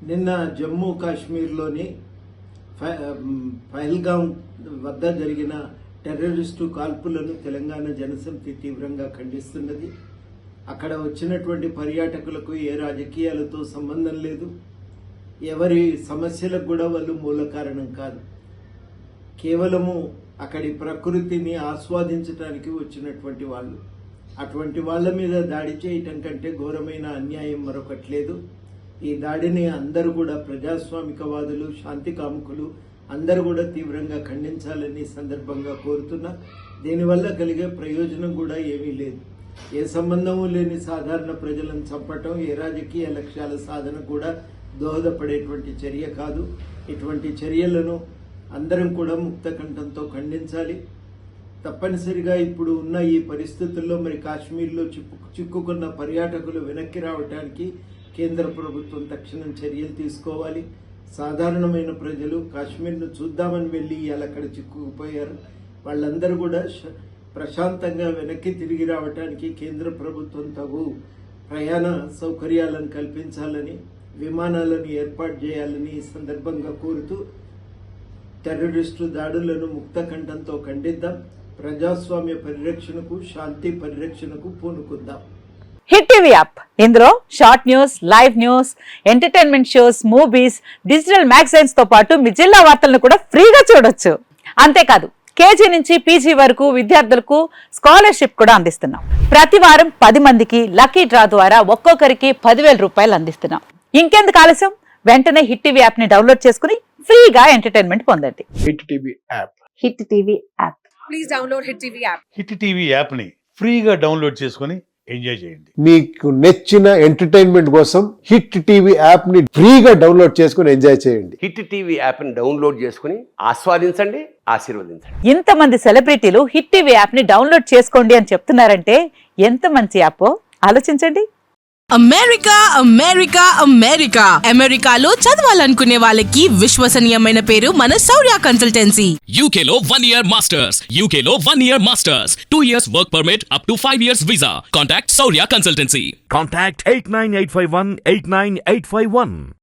నిన్న జమ్మూ కాశ్మీర్లోని పహల్గాం వద్ద జరిగిన టెర్రరిస్టు కాల్పులను తెలంగాణ జనసమితి తీవ్రంగా ఖండిస్తున్నది. అక్కడ వచ్చినటువంటి పర్యాటకులకు ఏ రాజకీయాలతో సంబంధం లేదు, ఎవరి సమస్యలకు కూడా వాళ్ళు మూల కారణం కాదు. కేవలము అక్కడి ప్రకృతిని ఆస్వాదించడానికి వచ్చినటువంటి వాళ్ళు. అటువంటి వాళ్ళ మీద దాడి చేయటం కంటే ఘోరమైన అన్యాయం మరొకటి లేదు. ఈ దాడిని అందరూ కూడా ప్రజాస్వామికవాదులు, శాంతి కాముకులు అందరూ కూడా తీవ్రంగా ఖండించాలని సందర్భంగా కోరుతున్నా. దీనివల్ల కలిగే ప్రయోజనం కూడా ఏమీ లేదు. ఏ సంబంధము లేని సాధారణ ప్రజలను చంపటం ఏ రాజకీయ లక్ష్యాల సాధన కూడా దోహదపడేటువంటి చర్య కాదు. ఇటువంటి చర్యలను అందరం కూడా ముక్త కంఠంతో ఖండించాలి. తప్పనిసరిగా ఇప్పుడు ఉన్న ఈ పరిస్థితుల్లో మరి కాశ్మీర్లో చిక్కుకున్న పర్యాటకులు వెనక్కి రావడానికి కేంద్ర ప్రభుత్వం తక్షణం చర్యలు తీసుకోవాలి. సాధారణమైన ప్రజలు కాశ్మీర్ను చూద్దామని వెళ్ళి ఇవాళ అక్కడ చిక్కుకుపోయారు. వాళ్ళందరూ కూడా ప్రశాంతంగా వెనక్కి తిరిగి రావడానికి కేంద్ర ప్రభుత్వం తగు ప్రయాణ సౌకర్యాలను కల్పించాలని, విమానాలను ఏర్పాటు చేయాలని ఈ సందర్భంగా కోరుతూ టెర్రరిస్టు దాడులను ముక్త కంఠంతో ఖండిద్దాం. ప్రజాస్వామ్య పరిరక్షణకు, శాంతి పరిరక్షణకు పూనుకుందాం. హిట్ టీవీ యాప్, ఇందులో short news, live news, entertainment shows, movies, digital magazines తో పాటు మీ జిల్లా వార్తలను కూడా ఫ్రీగా చూడొచ్చు. అంతేకాదు కేజీ నుంచి పీజీ వరకు విద్యార్థులకు స్కాలర్షిప్ కూడా అందిస్తున్నాం. ప్రతి వారం 10 మందికి లక్కీ డ్రా ద్వారా ఒక్కొక్కరికి 10,000 రూపాయలు అందిస్తున్నాం. ఇంకెందుకు ఆలస్యం, వెంటనే హిట్ టీవీ యాప్ ని డౌన్లోడ్ చేసుకుని ఫ్రీగా ఎంటర్టైన్మెంట్ పొందండి. Hit TV app. Hit TV app. Please download hit TV app. Hit TV app ని ఫ్రీగా డౌన్లోడ్ చేసుకుని ఎంజాయ్ చేయండి. మీకు నచ్చిన ఎంటర్టైన్మెంట్ కోసం హిట్ టీవీ యాప్ ని ఫ్రీగా డౌన్లోడ్ చేసుకుని ఎంజాయ్ చేయండి. హిట్ టీవీ యాప్ ని డౌన్లోడ్ చేసుకుని ఆస్వాదించండి, ఆశీర్వదించండి. ఇంతమంది సెలబ్రిటీలు హిట్ టీవీ యాప్ ని డౌన్లోడ్ చేసుకోండి అని చెప్తున్నారంటే ఎంత మంచి యాప్ ఆలోచించండి. అమెరికా అమెరికా అమెరికా అమెరికాలో చదవాలనుకునే వాళ్ళకి విశ్వసనీయమైన పేరు మన శౌర్య కన్సల్టెన్సీ. UK లో 1 year masters, UK లో 1 year masters, 2 years work permit up to 5 years visa. Contact Saurya Consultancy. Contact 89851 89851.